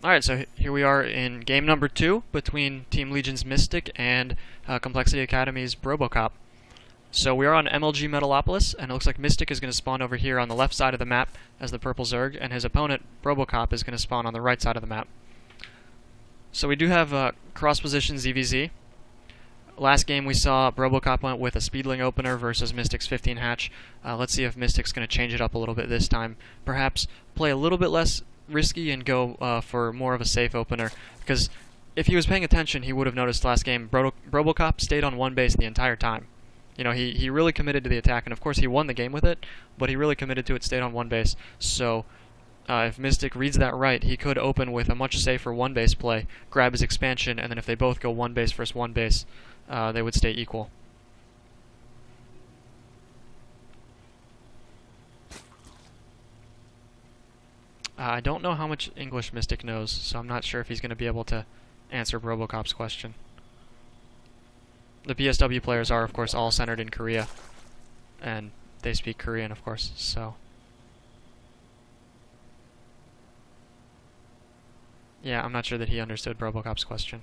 Alright, so here we are in game number 2 between Team Legion's Mystic and Complexity Academy's BroboCop. So we are on MLG Metalopolis, and it looks like Mystic is going to spawn over here on the left side of the map as the purple Zerg, and his opponent, BroboCop, is going to spawn on the right side of the map. So we do have cross-position ZVZ. Last game we saw BroboCop went with a Speedling opener versus Mystic's 15 hatch. Let's see if Mystic's going to change it up a little bit this time. Perhaps play a little bit less risky and go for more of a safe opener, because if he was paying attention, he would have noticed last game BroboCop stayed on one base the entire time. You know, he really committed to the attack, and of course he won the game with it, but he really committed to it, stayed on one base. So if Mystic reads that right, he could open with a much safer one base play, grab his expansion, and then if they both go one base versus one base, they would stay equal. I don't know how much English Mystic knows, so I'm not sure if he's going to be able to answer BroboCop's question. The PSW players are, of course, all centered in Korea, and they speak Korean, of course, so... yeah, I'm not sure that he understood BroboCop's question.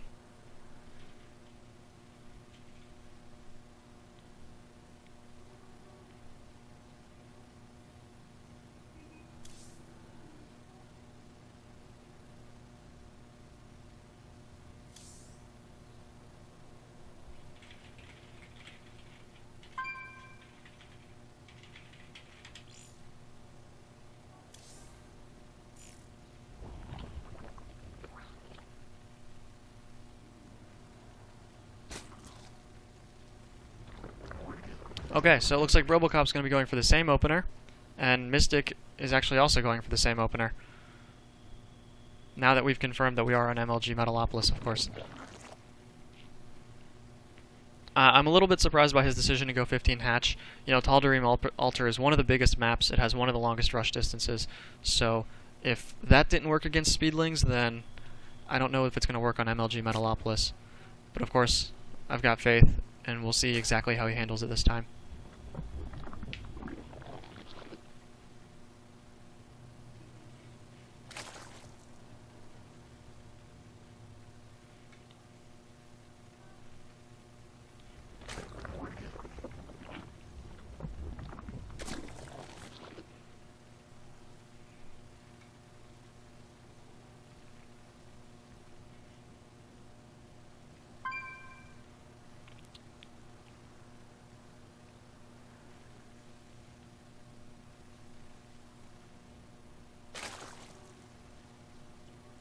Okay, so it looks like BroboCop's going to be going for the same opener, and Mystic is actually also going for the same opener. Now that we've confirmed that we are on MLG Metalopolis, of course. I'm a little bit surprised by his decision to go 15 hatch. You know, Tal'Darim Altar is one of the biggest maps. It has one of the longest rush distances. So if that didn't work against Speedlings, then I don't know if it's going to work on MLG Metalopolis. But of course, I've got faith, and we'll see exactly how he handles it this time.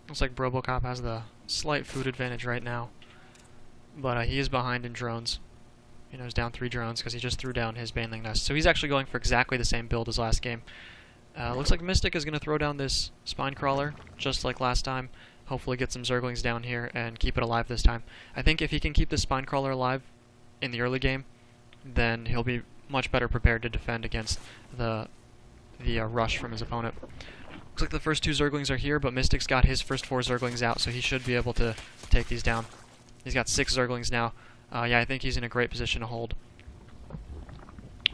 Looks like BroboCop has the slight food advantage right now, but he is behind in drones. You know, he's down 3 drones because he just threw down his Baneling Nest. So he's actually going for exactly the same build as last game. Looks like Mystic is going to throw down this Spine Crawler, just like last time. Hopefully get some Zerglings down here and keep it alive this time. I think if he can keep this Spine Crawler alive in the early game, then he'll be much better prepared to defend against the rush from his opponent. Looks like the first 2 Zerglings are here, but Mystic's got his first 4 Zerglings out, so he should be able to take these down. He's got 6 Zerglings now. Yeah, I think he's in a great position to hold.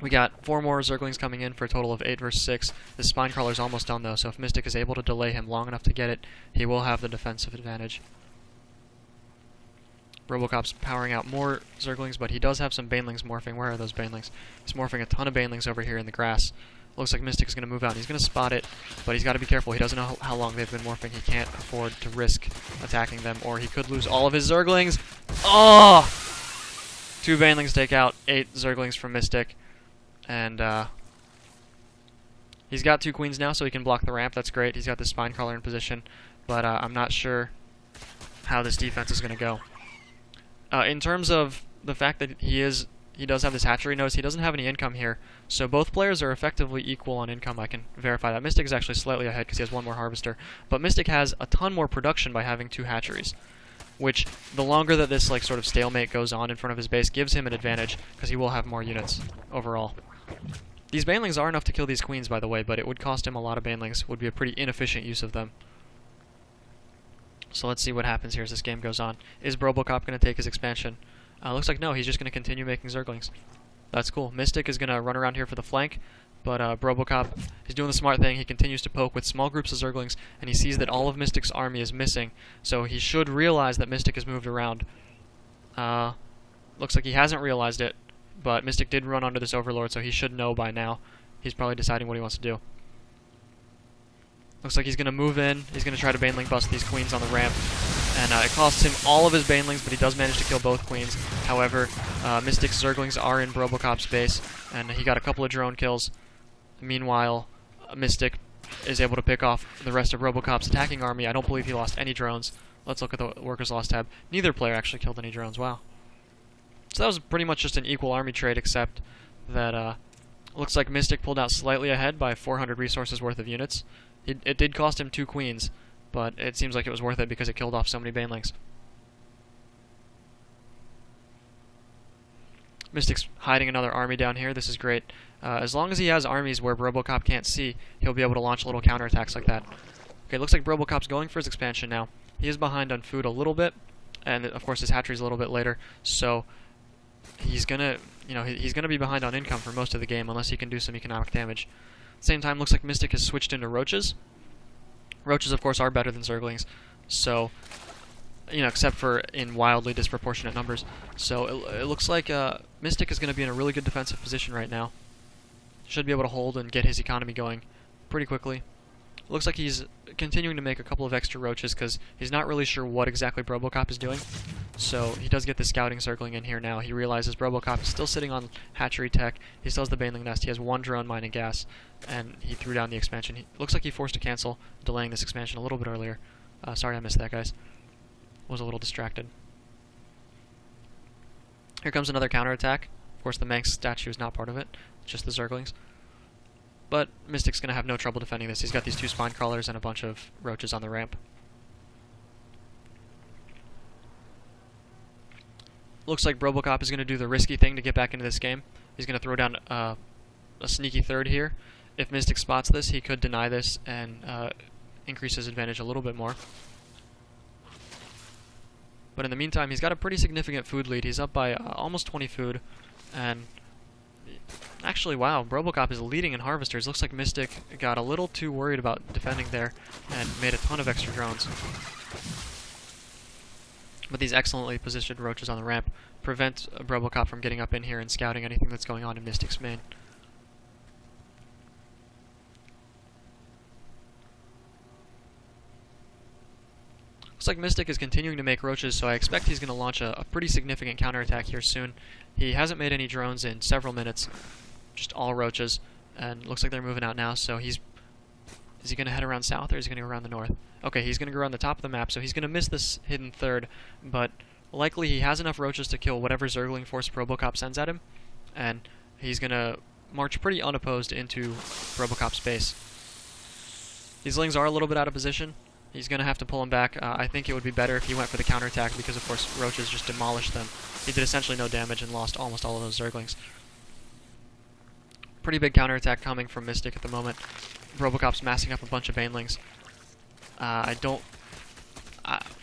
We got 4 more Zerglings coming in for a total of 8 versus 6. This Spine Crawler's almost done, though, so if Mystic is able to delay him long enough to get it, he will have the defensive advantage. BroboCop's powering out more Zerglings, but he does have some Banelings morphing. Where are those Banelings? He's morphing a ton of Banelings over here in the grass. Looks like Mystic's going to move out. He's going to spot it, but he's got to be careful. He doesn't know how long they've been morphing. He can't afford to risk attacking them, or he could lose all of his Zerglings. Oh! 2 Banelings take out 8 Zerglings from Mystic, and he's got 2 Queens now, so he can block the ramp. That's great. He's got this Spine Crawler in position, but I'm not sure how this defense is going to go. In terms of the fact that he does have this hatchery, notice he doesn't have any income here, so both players are effectively equal on income. I can verify that. Mystic is actually slightly ahead because he has 1 more Harvester, but Mystic has a ton more production by having 2 hatcheries, which the longer that this sort of stalemate goes on in front of his base gives him an advantage because he will have more units overall. These Banelings are enough to kill these Queens, by the way, but it would cost him a lot of Banelings. It would be a pretty inefficient use of them. So let's see what happens here as this game goes on. Is BroboCop going to take his expansion? Looks like no, he's just going to continue making Zerglings. That's cool. Mystic is going to run around here for the flank, But BroboCop is doing the smart thing. He continues to poke with small groups of Zerglings, and he sees that all of Mystic's army is missing, so he should realize that Mystic has moved around. Looks like he hasn't realized it, but Mystic did run onto this Overlord, so he should know by now. He's probably deciding what he wants to do. Looks like he's going to move in. He's going to try to Baneling bust these queens on the ramp. And it costs him all of his Banelings, but he does manage to kill both queens. However, Mystic's Zerglings are in BroboCop's base, and he got a couple of drone kills. Meanwhile, Mystic is able to pick off the rest of BroboCop's attacking army. I don't believe he lost any drones. Let's look at the Workers Lost tab. Neither player actually killed any drones. Wow. So that was pretty much just an equal army trade, except that looks like Mystic pulled out slightly ahead by 400 resources worth of units. It did cost him 2 queens, but it seems like it was worth it because it killed off so many Banelings. Mystic's hiding another army down here. This is great. As long as he has armies where BroboCop can't see, he'll be able to launch little counterattacks like that. Okay, looks like BroboCop's going for his expansion now. He is behind on food a little bit, and of course his hatchery's a little bit later, so he's gonna, he's gonna be behind on income for most of the game unless he can do some economic damage. At the same time, looks like Mystic has switched into Roaches. Roaches, of course, are better than Zerglings, so, except for in wildly disproportionate numbers. So it looks like Mystic is going to be in a really good defensive position right now. Should be able to hold and get his economy going pretty quickly. Looks like he's continuing to make a couple of extra Roaches because he's not really sure what exactly BroboCop is doing. So he does get the scouting circling in here now. He realizes BroboCop is still sitting on hatchery tech. He still has the Baneling nest. He has 1 drone mining gas, and he threw down the expansion. Looks like he forced to cancel, delaying this expansion a little bit earlier. Sorry I missed that, guys. Was a little distracted. Here comes another counterattack. Of course, the Manx statue is not part of it. It's just the Zerglings. But Mystic's going to have no trouble defending this. He's got these 2 spine crawlers and a bunch of Roaches on the ramp. Looks like BroboCop is going to do the risky thing to get back into this game. He's going to throw down a sneaky third here. If Mystic spots this, he could deny this and increase his advantage a little bit more. But in the meantime, he's got a pretty significant food lead. He's up by almost 20 food. And actually, wow, BroboCop is leading in harvesters. Looks like Mystic got a little too worried about defending there and made a ton of extra drones. But these excellently positioned Roaches on the ramp prevent BroboCop from getting up in here and scouting anything that's going on in Mystic's main. Looks like Mystic is continuing to make Roaches, so I expect he's going to launch a pretty significant counterattack here soon. He hasn't made any drones in several minutes, just all Roaches, and looks like they're moving out now, so is he going to head around south or is he going to go around the north? Okay, he's going to go around the top of the map, so he's going to miss this hidden third, but likely he has enough Roaches to kill whatever Zergling force BroboCop sends at him, and he's going to march pretty unopposed into BroboCop's base. These Lings are a little bit out of position. He's going to have to pull him back. I think it would be better if he went for the counterattack because, of course, Roaches just demolished them. He did essentially no damage and lost almost all of those Zerglings. Pretty big counterattack coming from Mystic at the moment. BroboCop's massing up a bunch of Banelings.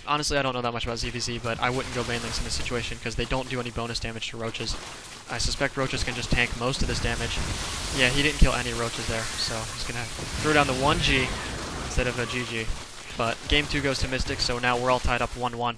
Honestly, I don't know that much about ZVZ, but I wouldn't go Banelings in this situation because they don't do any bonus damage to Roaches. I suspect Roaches can just tank most of this damage. Yeah, he didn't kill any Roaches there, so he's going to throw down the 1G instead of a GG. But game 2 goes to Mystic, so now we're all tied up 1-1.